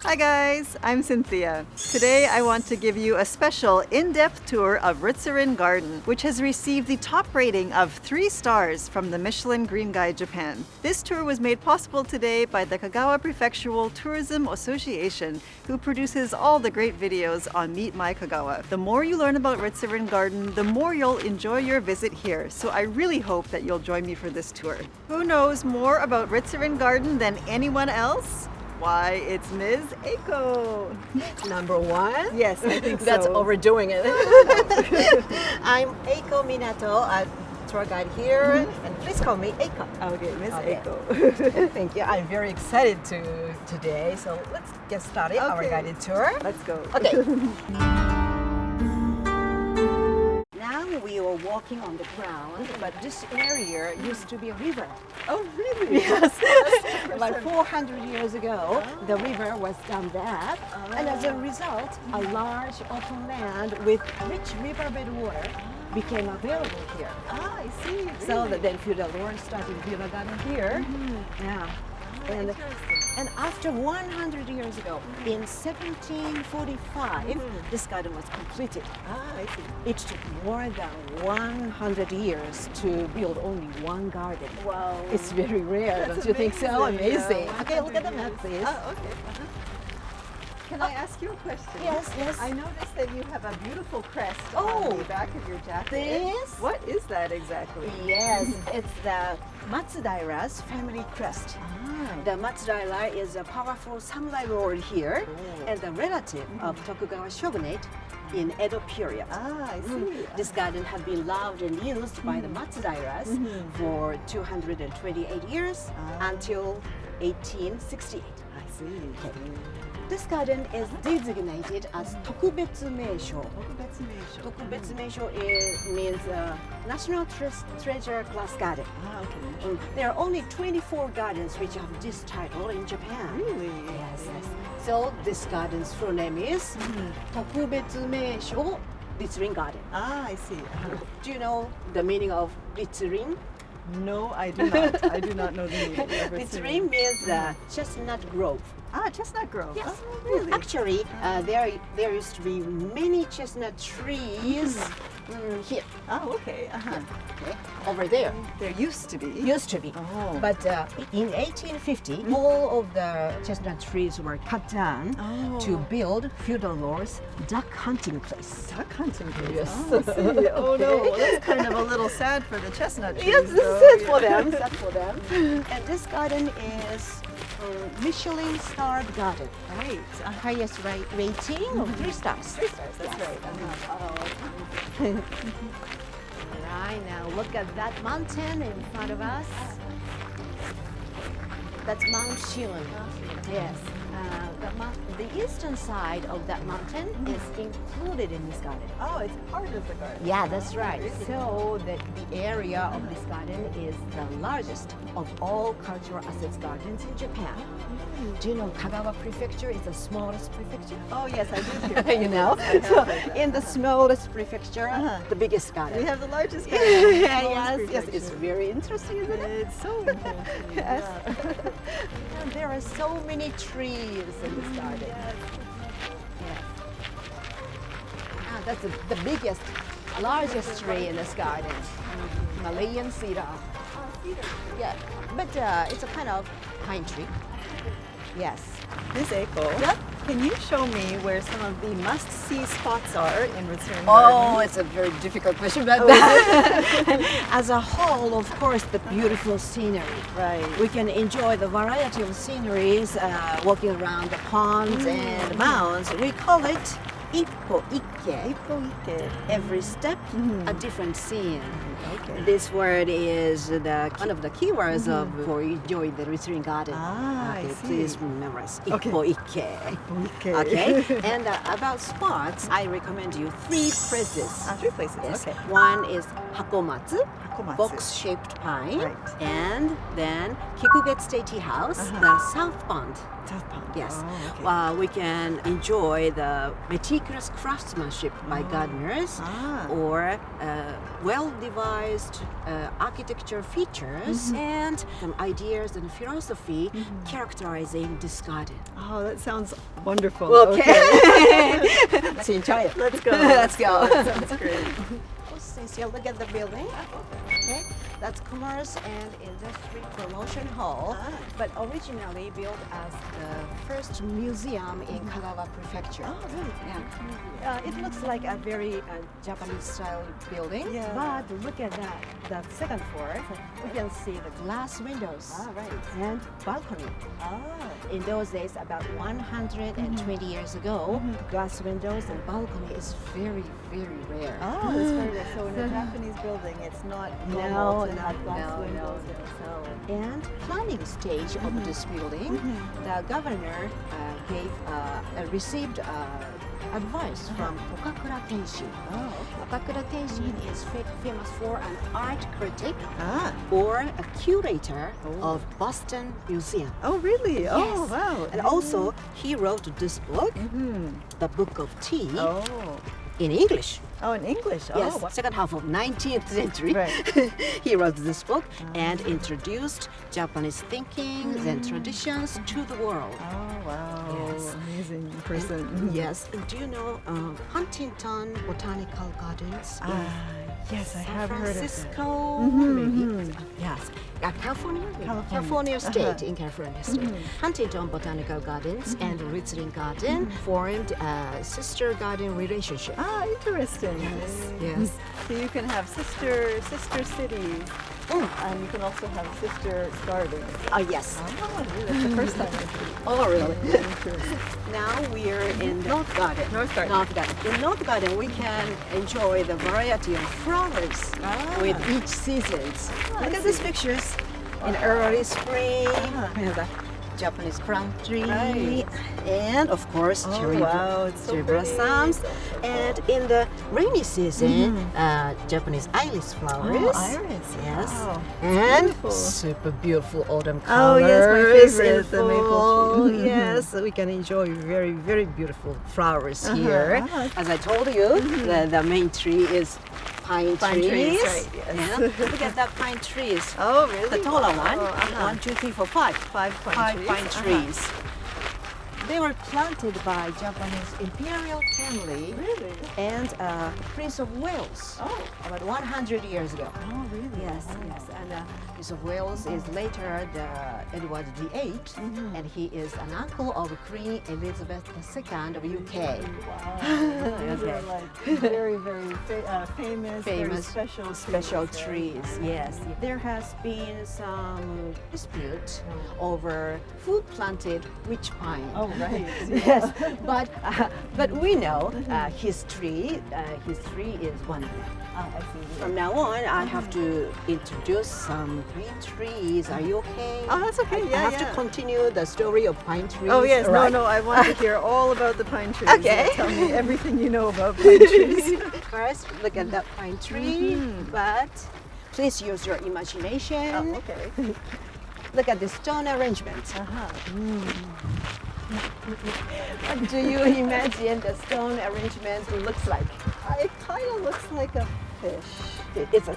Hi guys, I'm Cynthia. Today I want to give you a special in-depth tour of Ritsurin Garden, which has received the top rating of 3 stars from the Michelin Green Guide Japan. This tour was made possible today by the Kagawa Tourism Association, who produces all the great videos on Meet My Kagawa. The more you learn about Ritsurin Garden, the more you'll enjoy your visit here, so I really hope that you'll join me for this tour. Who knows more about Ritsurin Garden than anyone else? Why, it's Ms. Eiko. Number one? Yes, I think so. That's overdoing it. I'm Eiko Minato, a tour guide here, and please call me Eiko. Okay, Ms. Okay. Eiko. Thank you. I'm very excited today, so let's get started our guided tour. Let's go. Okay. Now we are walking on the ground, but this area used to be a river. Oh, really? Yes. About 400 years ago, the river was down that, and as a result, a large open land with rich riverbed water became available here. Ah, I see. Really? So then feudal lords started to build a garden here. Yeah. And after 100 years ago, in 1745, this garden was completed. Ah, I see. It took more than 100 years to build only one garden. Wow. It's very rare, don't you think so? Amazing. Yeah. Okay, look at the map, please. Ah, okay. Can I ask you a question? Yes, yes. I noticed that you have a beautiful crest Oh, on the back of your jacket. this? What is that exactly? Yes, it's the Matsudaira's family crest. The Matsudaira is a powerful samurai lord here and a relative of Tokugawa shogunate in Edo period. Ah, I see. This garden has been loved and used by the Matsudairas for 228 years until 1868. I see. This garden is designated as Tokubetsu Meisho. Tokubetsu Tokubetsu Meisho means National Treasure Class Garden. Ah, okay. There are only 24 gardens which have this title in Japan. Really? Yes, yes. So this garden's full name is Tokubetsu Meisho Ritsurin Garden. Ah, I see. Do you know the meaning of Ritsurin? No, I do not. I do not know the meaning of Ritsurin means chestnut grove. Ah, Chestnut Grove. Yes. Oh, really? Actually, there used to be many chestnut trees here. Oh, okay. Okay, over there. There used to be. Used to be. Oh. But in 1850, all of the chestnut trees were cut down to build feudal lords' duck hunting place. Duck hunting place. Yes. Oh, I see. Oh no, well, that's kind of a little sad for the chestnut trees. Yes, this though. is sad for them. Sad for them. And this garden is Michelin starred garden. Right. Highest rating of 3 stars. 3 stars. That's right. Right, now look at that mountain in front of us. That's Mount Shilin. Yes. The eastern side of that mountain is included in this garden. Oh, it's part of the garden. Yeah, that's right. So the area of this garden is the largest of all cultural assets gardens in Japan. Do you know Kagawa Prefecture is the smallest prefecture? Oh yes, I do hear that. You know, Yes, I so have heard that. in the smallest prefecture, the biggest garden. We have the largest garden. in the yes, smallest yes, it's prefecture. very interesting, isn't it? It's so interesting. Yes. Yeah. And there are so many trees in this garden. Yes. Yes. That's the biggest, largest tree in this garden. Malayan cedar. Yeah, but it's a kind of pine tree. Yes. Ms. Eiko, can you show me where some of the must-see spots are in Ritsurin Oh, Garden? it's a very difficult question, but as a whole, of course, the beautiful scenery. Right. We can enjoy the variety of sceneries, walking around the ponds and mounds. We call it Ippo Ikke. Every step, a different scene. Okay. This word is one of the keywords for enjoying the Ritsurin Garden. Ah, okay, I see. please remember us. Okay. Ippo Ikke. Okay. Okay. And about spots, I recommend you 3 places. 3 places. Yes. Okay. One is Hakomatsu, Hakomatsu. box-shaped pine, Right. and then Kikugetsu Tea House, the South Pond. South Pond. Yes, Oh, okay. we can enjoy the meticulous craftsmanship by gardeners Ah. or well-devised architecture features and some ideas and philosophy characterizing this garden. Oh, that sounds wonderful. Okay. Let's enjoy it. Let's go. Let's go. That sounds great. Cecilia, look at the building. Okay, that's Commerce and Industry Promotion Hall, but originally built as the first museum in Kagawa Prefecture. Oh, really? Yeah. It looks like a very Japanese-style building, Yeah. but look at that. The second floor, we can see the glass windows Right. and balcony. Ah. In those days, about 120 years ago, glass windows and balcony is very, very rare. Oh, that's very good. So in a Japanese building, it's not normal to have glass windows and so. And planning stage of this building, the governor received advice from Okakura Tenshin. Oh, okay. Okakura Tenshin is famous for an art critic Ah. or a curator of Boston Museum. Oh, really? Oh, Yes. wow. And also, he wrote this book, The Book of Tea, Oh. in English. Oh, in English. Yes, Oh, wow. second half of 19th century. Right. He wrote this book and introduced Japanese thinking and traditions to the world. Oh, wow. Yes. Amazing person. Yes. And do you know Huntington Botanical Gardens? in Yes, I San have heard of it. Francisco, maybe. Yes, California, California State, in California State. Huntington Botanical Gardens and Ritsurin Garden formed a sister garden relationship. Ah, interesting. Yes. So you can have sister cities, and you can also have sister gardens. Oh yes. Oh, really? That's the first time I've heard. Oh really? Interesting. Now we're in North Garden. North Garden. North Garden. In North Garden, we can enjoy the variety of flowers with each seasons. Look at these pictures. In early spring, we have the Japanese plum tree, Right. and of course cherry, wow, it's so cherry pretty. blossoms. And in the rainy season, Japanese iris flowers. Oh, iris. Yes. Wow. And Beautiful. super beautiful autumn Oh, colors. yes, my favorite, in the maple fall. tree. Yes, we can enjoy very, very beautiful flowers here. Ah. As I told you, the main tree is pine trees. trees, right, yes. Yeah. Look at that pine trees. Oh, really? The taller one. Oh, 1, 2, 3, 4, 5. Five pine trees. Pine trees. They were planted by Japanese imperial family Really? and Prince of Wales Oh. about 100 years ago. Oh, really? Yes, yes. And Prince of Wales is later the Edward VIII, and he is an uncle of Queen Elizabeth II of UK. Wow. These are like very, very famous, very Famous, special Special trees. trees, yes. There has been some dispute over who planted which pine. Oh, right. Yes, but we know his tree is one of them. Ah, I see. From now on, I have to introduce some pine trees. Are you okay? Oh, that's okay. I Yeah, have yeah. to continue the story of pine trees. Oh, yes. right? No, I want to hear all about the pine trees. Okay. Tell me everything you know about pine trees. First, look at that pine tree, but please use your imagination. Oh, okay. Look at the stone arrangement. Uh-huh. What do you imagine the stone arrangement looks like? It kind of looks like a fish. It's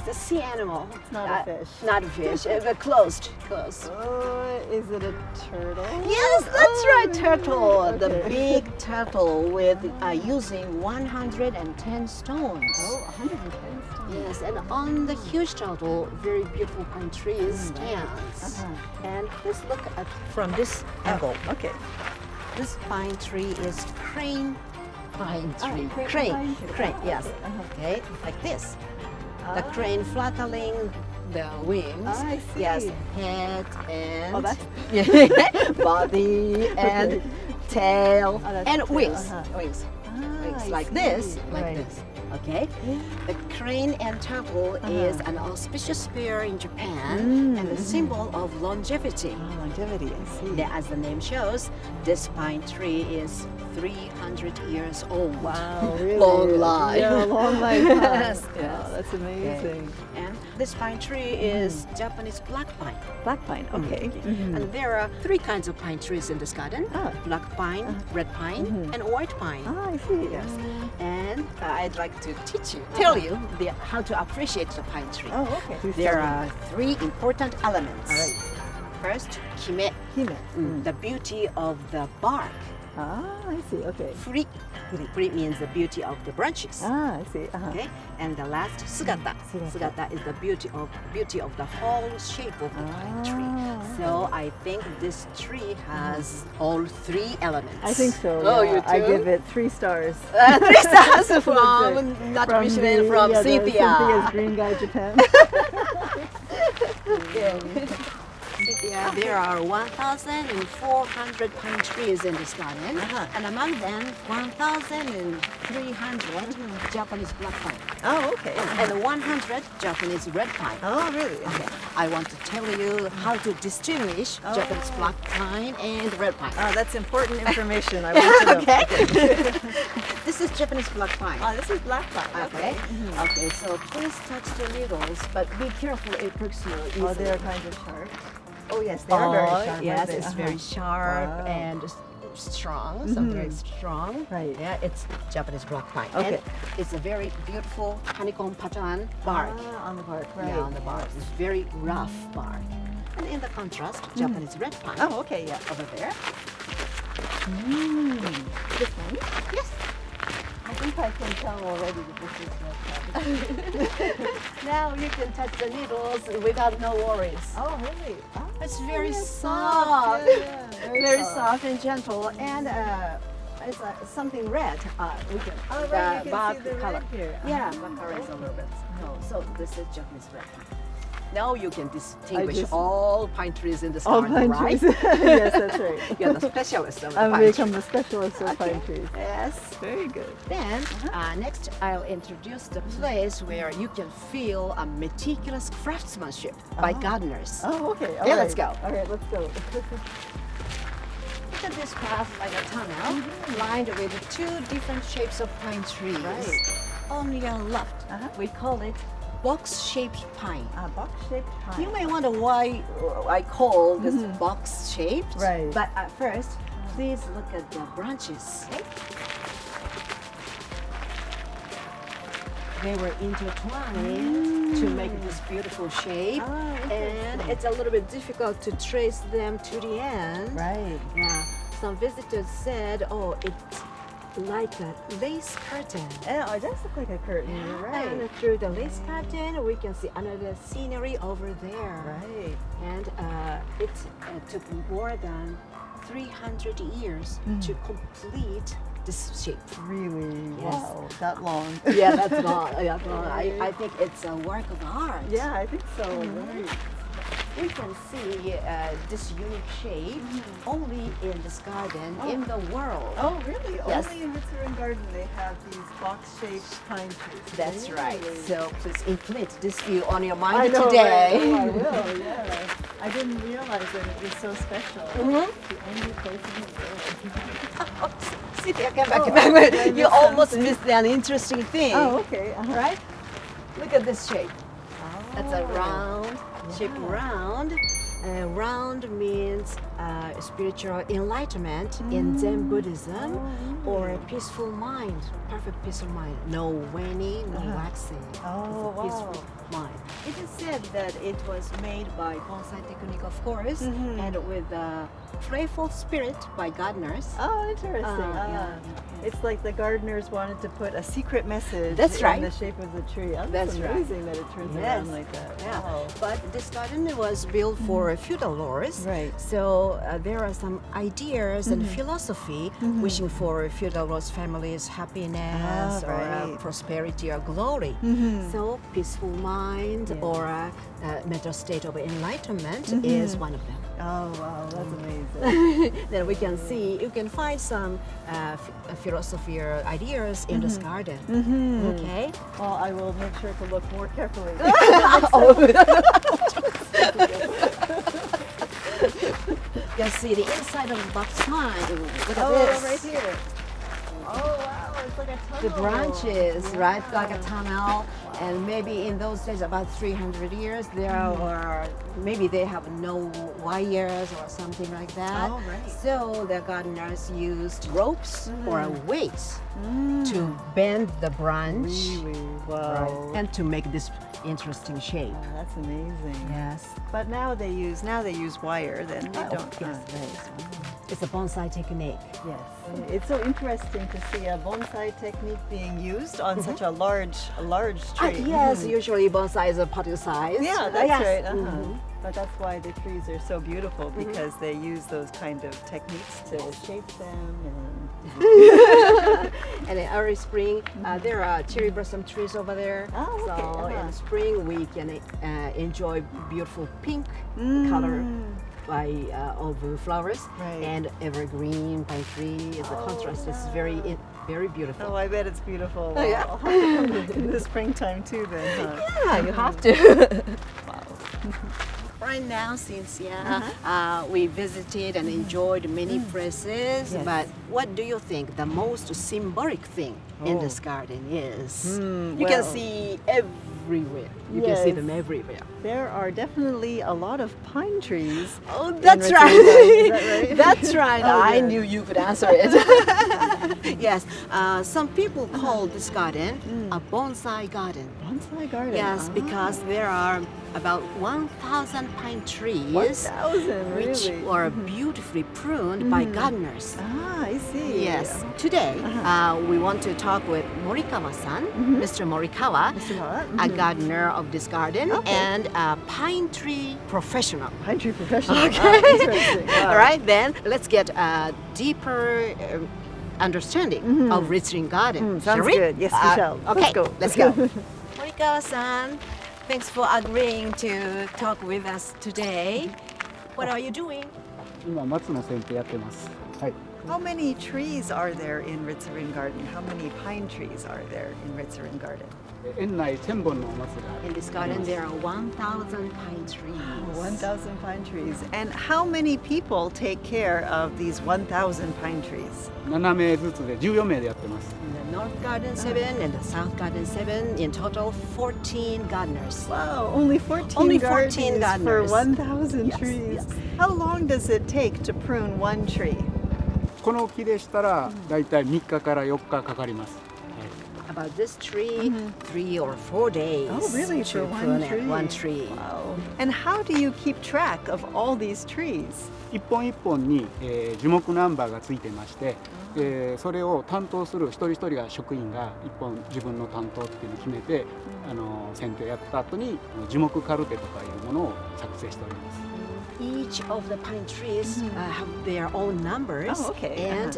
a sea animal. It's not a fish. Not a fish, but close. Oh, is it a turtle? Yes, that's right, turtle. Okay. The big turtle with using 110 stones. Oh, 110 stones. Yes, and on the huge turtle, very beautiful pine tree stands. And let's look at from this angle. Okay. This pine tree is crane pine tree. crane pine tree. Crane, yes. Okay. Okay, like this. The crane flattering the wings. I see. Yes, head and Oh, that's body and tail Oh, that's and the tail, wings. uh-huh. Wings. It's I like see. this, like Right. this. Okay? The crane and temple is an auspicious pair in Japan and a symbol of longevity. Oh, longevity, I see. Yeah, as the name shows, this pine tree is 300 years old. Wow, really? Long life. Yeah, long life. Yes, Wow, yes. that's amazing. And this pine tree is Japanese black pine. Black pine, okay. And there are three kinds of pine trees in this garden. Ah. Black pine, red pine, and white pine. Ah, I see. Yes. And I'd like to tell you how to appreciate the pine tree. Oh, okay. Please There tell me. are three important elements. All right. First, hime, Hime. the beauty of the bark. Ah, I see. Okay. Furi, furi means the beauty of the branches. Ah, I see. Uh-huh. Okay, and the last sugata. Sugata is the beauty of the whole shape of the pine tree. So I think this tree has all three elements. I think so. Oh, yeah. you too? I give it 3 stars. 3 stars from not Michelin, from the Cynthia. Cynthia's Green Guy Japan. Cynthia, there are 1,400 pine trees in this garden, and among them 1,300 Japanese black pine, Oh, okay. and 100 Japanese red pine. Oh, really? Okay, I want to tell you how to distinguish Japanese black pine and red pine. Oh, that's important information. I want to know. Okay. This is Japanese black pine. Oh, this is black pine. Okay. Okay. So please touch the needles, but be careful. It pricks you easily. Oh, they're kind of sharp. Oh, yes, they are very sharp. Yes, aren't they? it's very sharp Wow. and strong. So very strong. Right. Yeah, it's Japanese black pine. Okay. And it's a very beautiful honeycomb pattern bark. Ah, on the bark, right. Yeah, on the bark. It's very rough bark. And in the contrast, Japanese red pine. Oh, okay, yeah. Over there. This one? Yes. I think I can tell already that this is red pine. Now you can touch the needles without no worries. Oh, really? Oh, It's very yeah, soft. Yeah, yeah. Very soft and gentle, and it's something red. We can Oh, right, the you can bark see the color. red here. Yeah, bark color is a little bit. So this is Japanese red. Now you can distinguish just- all pine trees in this All garden, pine right? trees. Yes, that's right. You're the specialist of the I've pine become the specialist of pine trees. Yes. Very good. Then next I'll introduce the place where you can feel a meticulous craftsmanship by gardeners. Oh, okay. All Yeah, right. let's go. All right, let's go. Look at this path like a tunnel lined with 2 different shapes of pine trees. Right. On your left, we call it box-shaped pine. Box-shaped pine. You may wonder why I call this box-shaped. Right. But at first, please look at the branches. They were intertwined to make this beautiful shape. And it's a little bit difficult to trace them to the end. Right. Yeah. Some visitors said, oh, it's like a lace curtain. Oh, it does look like a curtain. You're right. And through the lace curtain, we can see another scenery over there. Right. And it took more than 300 years to complete this shape. Really? Yes. Wow. That long. Yeah, that's long. That's long. I think it's a work of art. Yeah, I think so. Right. We can see this unique shape only in this garden in the world. Oh, really? Yes. Only in Ritsurin Garden they have these box-shaped pine trees. That's right. Really? So please imprint this view on your I mind know, today. right? Oh, I will, yeah. I didn't realize that it was so special. The only place in the world. Cynthia, come back. Oh, come did I back. miss You almost something? missed an interesting thing. Oh, okay. Right? Look at this shape. That's a Oh. round shape. Round. Round means spiritual enlightenment in Zen Buddhism, or a peaceful mind, perfect peaceful mind. No waning, no waxing. Oh, It's a peaceful mind. It is said that it was made by bonsai technique, of course, and with a playful spirit by gardeners. Oh, interesting. yeah. It's like the gardeners wanted to put a secret message That's in right. the shape of the tree. Oh, That's that's right. amazing that it turns Yes. around like that. Yeah, Wow. but this garden was built for feudal lords. Right. So there are some ideas and philosophy wishing for feudal lords' families' happiness or right. prosperity or glory. So peaceful mind or a mental state of enlightenment is one of them. Oh, wow, that's amazing. Then we can see, you can find some philosophy or ideas in this garden. Okay. Well, I will make sure to look more carefully. You can see the inside of the box sign. Look at Oh, this. right here. Oh, wow, it's like a tunnel. The branches, right, like a tunnel, and maybe in those days, about 300 years, there were, maybe they have no wires or something like that. Oh, right. So the gardeners used ropes or weights to bend the branch. Really? Wow. Right, and to make this interesting shape. Oh, that's amazing. Yes. But now they use wire. Then they don't. Yes, it's a bonsai technique. Yes. It's so interesting to see a bonsai technique being used on such a large tree. Yes, usually bonsai is a potted size. Yeah, that's Yes. right. But that's why the trees are so beautiful, because they use those kind of techniques to shape them. And in early spring, there are cherry blossom trees over there. Oh, okay. So in spring, we can enjoy beautiful pink color by of flowers, Right. and evergreen pine tree. The contrast is very beautiful. Oh, I bet it's beautiful. Oh, yeah. I'll have to come back in the springtime too, then. Huh? Yeah, you have to. Wow. Right now, Cynthia, we visited and enjoyed many places, Yes. but what do you think the most symbolic thing in Oh. this garden is? You well- can see everywhere. You can see Yes. them everywhere. There are definitely a lot of pine trees. Oh, that's Ritsurin right. Garden, is that right? That's right. Oh, I good. knew you could answer it. Yes, some people call this garden a bonsai garden. Bonsai garden. Yes, because there are about 1,000 pine trees 1,000, which really? are beautifully pruned by gardeners. Ah, I see. Yes. Today, we want to talk with Morikawa-san, Mr. Morikawa, Mr. Hawa? a gardener of this garden Okay. and a pine tree professional. Pine tree professional. Okay. Ah, interesting. Wow. All right, then let's get a deeper understanding of Ritsurin Garden. sounds shall we? good. Yes, we shall. Okay, Let's go. let's go. Morikawa-san, thanks for agreeing to talk with us today. What are you doing? 今松の剪定やってます。はい。 How many trees are there in Ritsurin Garden? How many pine trees are there in Ritsurin Garden? 園内1000本の松が In this garden, there are 1,000 pine trees. 1,000 pine trees. And how many people take care of these 1,000 pine trees? 7名ずつで14名でやってます。 In the North Garden 7 and the South Garden 7, in total 14 gardeners. Wow, only 14 Only gardens 14 for gardeners. 1,000 Yes, trees. yes. How long does it take to prune one tree? この木でしたらだいたい3日から4日かかります。 About this tree, 3 or 4 days Oh, really? to For one prune it, tree? one tree. Wow. And how do you keep track of all these trees? 一本一本に、樹木ナンバーがついてまして、それを担当する一人一人が職員が一本自分の担当っていうのを決めて、剪定やった後に樹木カルテとかいうものを作成しております。 Each of the pine trees have their own numbers. Oh, okay. And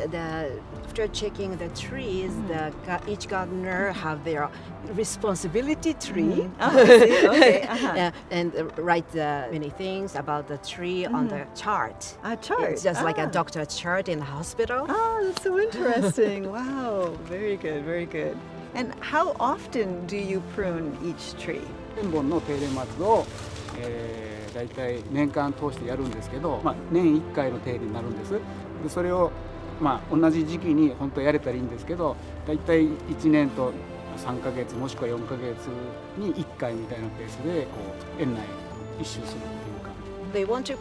after checking the trees, each gardener have their responsibility tree. Oh, I see. Okay. Yeah, and write many things about the tree on the chart. A chart. It's just like a doctor chart in the hospital. Ah, that's so interesting. Wow. Very good, very good. And how often do you prune each tree? 1000本の手入れ松を、だいたい年間通してやるんですけど、年1回の手入れになるんです。でそれを、同じ時期に本当はやれたらいいんですけど、だいたい1年と3ヶ月もしくは4ヶ月に1回みたいなペースでこう園内一周するっていうか。 They want to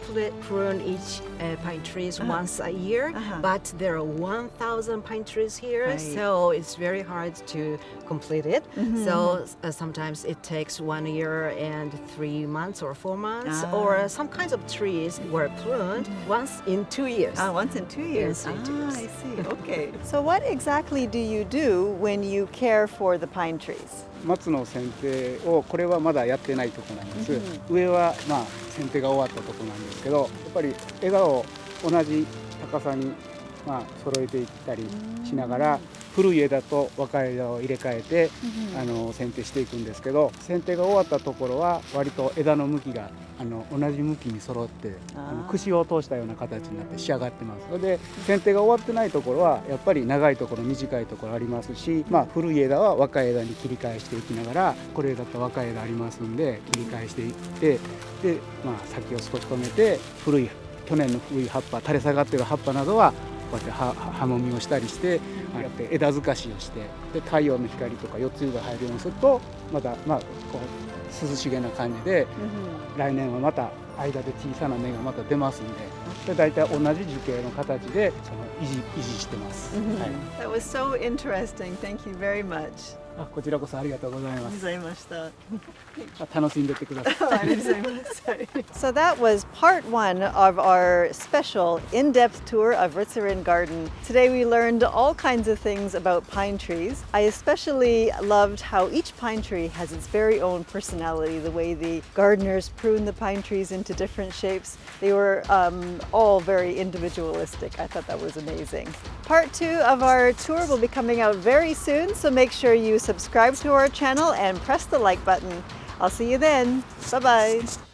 prune each pine trees once a year, but there are 1,000 pine trees here, Right. so it's very hard to complete it. So sometimes it takes 1 year and 3 months or 4 months, or some kinds of trees were pruned once in 2 years. Once in 2 years. Yes, in 2 years. I see. Okay. So what exactly do you do when you care for the pine trees? 松の剪定をこれはまだやってないとこなんです、上は剪定が終わったとこなんですけど、やっぱり枝を同じ高さに揃えていったりしながら、古い枝と若い枝を入れ替えて、剪定していくんですけど、剪定が終わったところは割と枝の向きが同じ向きに揃って串を通したような形になって仕上がってます。それで剪定が終わってないところはやっぱり長いところ短いところありますし、古い枝は若い枝に切り返していきながら、これだったら若い枝ありますんで切り返していって、で、先を少し止めて去年の古い葉っぱ、垂れ下がってる葉っぱなどはこうやって葉もみをしたりして、やって枝透かしをして、で太陽の光とか夜露が入るようにするとまたこう涼しげな感じで、来年はまた間で小さな芽がまた出ますんで、で大体同じ樹形の形で維持してます。That was so interesting. Thank you very much. こちらこそありがとうございます。ございました。楽しんでってください。So that was part one of our special in-depth tour of Ritsurin Garden. Today we learned all kinds of things about pine trees. I especially loved how each pine tree has its very own personality, the way the gardeners prune the pine trees into different shapes. They were all very individualistic. I thought that was amazing. Part two of our tour will be coming out very soon, so make sure you subscribe to our channel and press the like button. I'll see you then. Bye-bye.